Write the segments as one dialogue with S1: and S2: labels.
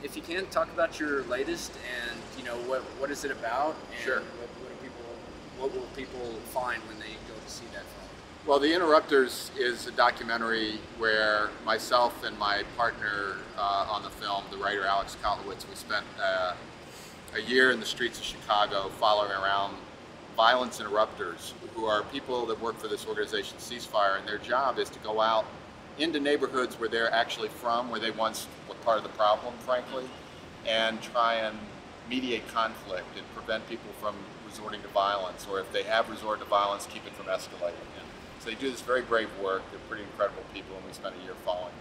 S1: If you can, talk about your latest, and what is it about, and
S2: Sure.
S1: what will people find when they go to see that film?
S2: Well, The Interrupters is a documentary where myself and my partner on the film, the writer Alex Kolowitz, we spent a year in the streets of Chicago following around violence interrupters, who are people that work for this organization, Ceasefire, and their job is to go out into neighborhoods where they're actually from, where they once were part of the problem, frankly, and try and mediate conflict and prevent people from resorting to violence, or if they have resorted to violence, keep it from escalating. And so they do this very brave work. They're pretty incredible people, and we spent a year following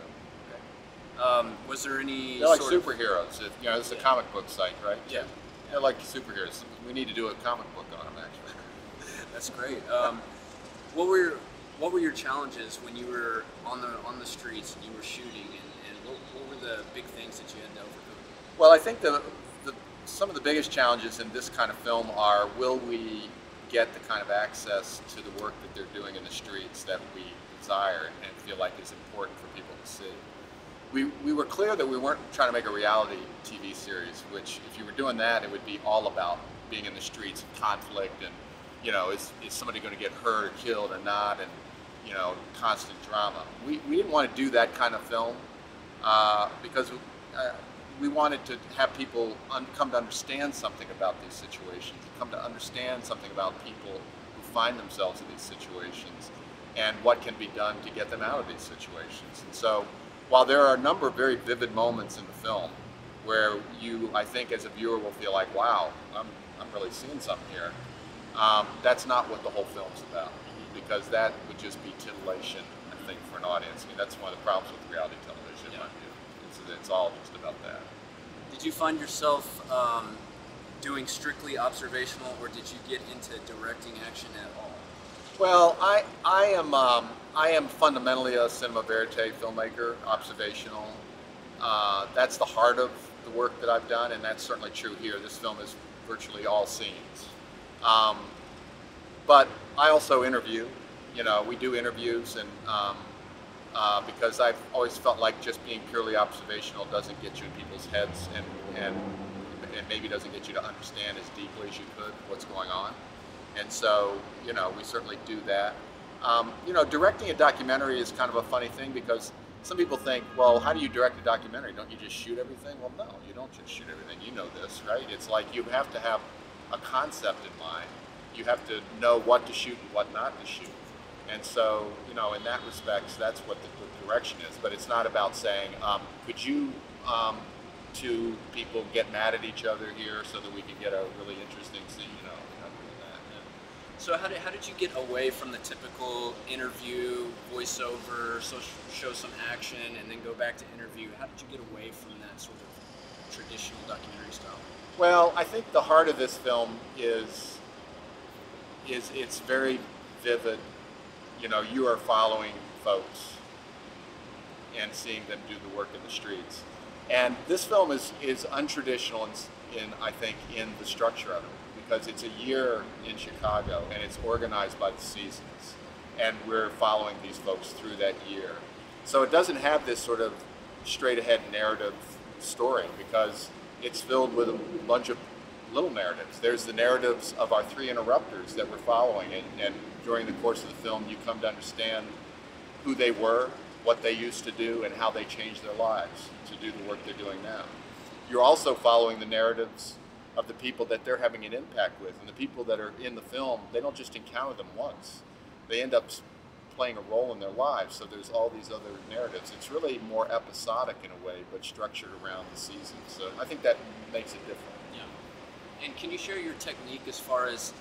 S2: them.
S1: Was there any
S2: They're like
S1: sort of-
S2: superheroes. This is a comic book site, right?
S1: Yeah.
S2: They're like superheroes. We need to do a comic book on them, actually.
S1: That's great. What were your challenges when you were on the streets and you were shooting, and what were the big things that you had to overcome?
S2: Well, I think some of the biggest challenges in this kind of film are, will we get the kind of access to the work that they're doing in the streets that we desire and feel like is important for people to see? We were clear that we weren't trying to make a reality TV series, which if you were doing that, it would be all about being in the streets and conflict and, is somebody going to get hurt or killed or not, and, constant drama. We didn't want to do that kind of film because we wanted to have people come to understand something about these situations, come to understand something about people who find themselves in these situations and what can be done to get them out of these situations. And so, while there are a number of very vivid moments in the film where you, I think, as a viewer will feel like, wow, I'm really seeing something here, that's not what the whole film's about, because that would just be titillation, I think, for an audience. I mean, that's one of the problems with reality television, in my view. It's all just about that.
S1: Did you find yourself doing strictly observational, or did you get into directing action at all?
S2: Well, I am fundamentally a cinema verite filmmaker, observational. That's the heart of the work that I've done, and that's certainly true here. This film is virtually all scenes. But I also interview. We do interviews, and because I've always felt like just being purely observational doesn't get you in people's heads, and maybe doesn't get you to understand as deeply as you could what's going on. And so, we certainly do that. Directing a documentary is kind of a funny thing, because some people think, well, how do you direct a documentary? Don't you just shoot everything? Well, no, you don't just shoot everything. You know this, right? It's like you have to have a concept in mind. You have to know what to shoot and what not to shoot. And so, in that respect, that's what the direction is. But it's not about saying, could you two people get mad at each other here so that we can get a really interesting scene? Not doing that. Yeah.
S1: So how did you get away from the typical interview, voiceover, show some action, and then go back to interview? How did you get away from that sort of traditional documentary style?
S2: Well, I think the heart of this film is it's very vivid. You are following folks and seeing them do the work in the streets. And this film is untraditional I think, in the structure of it, because it's a year in Chicago and it's organized by the seasons. And we're following these folks through that year. So it doesn't have this sort of straight ahead narrative story, because it's filled with a bunch of little narratives. There's the narratives of our three interrupters that we're following, and during the course of the film you come to understand who they were, what they used to do, and how they changed their lives to do the work they're doing now. You're also following the narratives of the people that they're having an impact with, and the people that are in the film, they don't just encounter them once. They end up playing a role in their lives, so there's all these other narratives. It's really more episodic in a way, but structured around the season. So I think that makes it different.
S1: Yeah. And can you share your technique as far as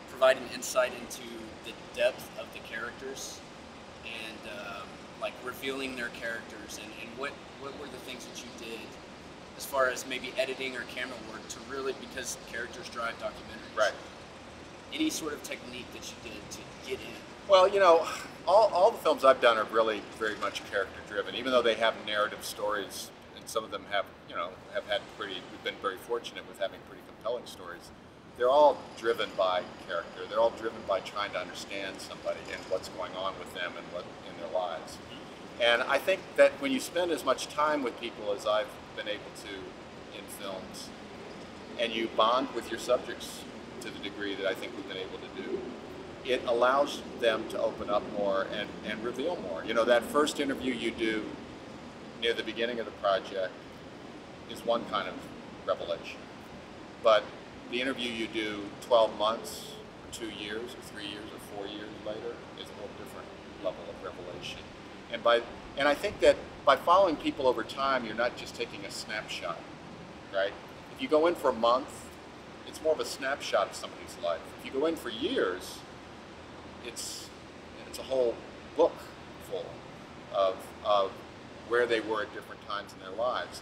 S1: providing insight into the depth of the characters, and like revealing their characters, and what were the things that you did as far as maybe editing or camera work to really, because characters drive documentaries.
S2: Right.
S1: Any sort of technique that you did to get in?
S2: Well, all the films I've done are really very much character driven, even though they have narrative stories, and some of them have we've been very fortunate with having pretty compelling stories. They're all driven by character. They're all driven by trying to understand somebody and what's going on with them and what in their lives. And I think that when you spend as much time with people as I've been able to in films, and you bond with your subjects to the degree that I think we've been able to do, it allows them to open up more and reveal more. You know, that first interview you do near the beginning of the project is one kind of revelation. But the interview you do 12 months, or 2 years, or 3 years, or 4 years later is a whole different level of revelation. And I think that by following people over time, you're not just taking a snapshot, right? If you go in for a month, it's more of a snapshot of somebody's life. If you go in for years, it's a whole book full of where they were at different times in their lives.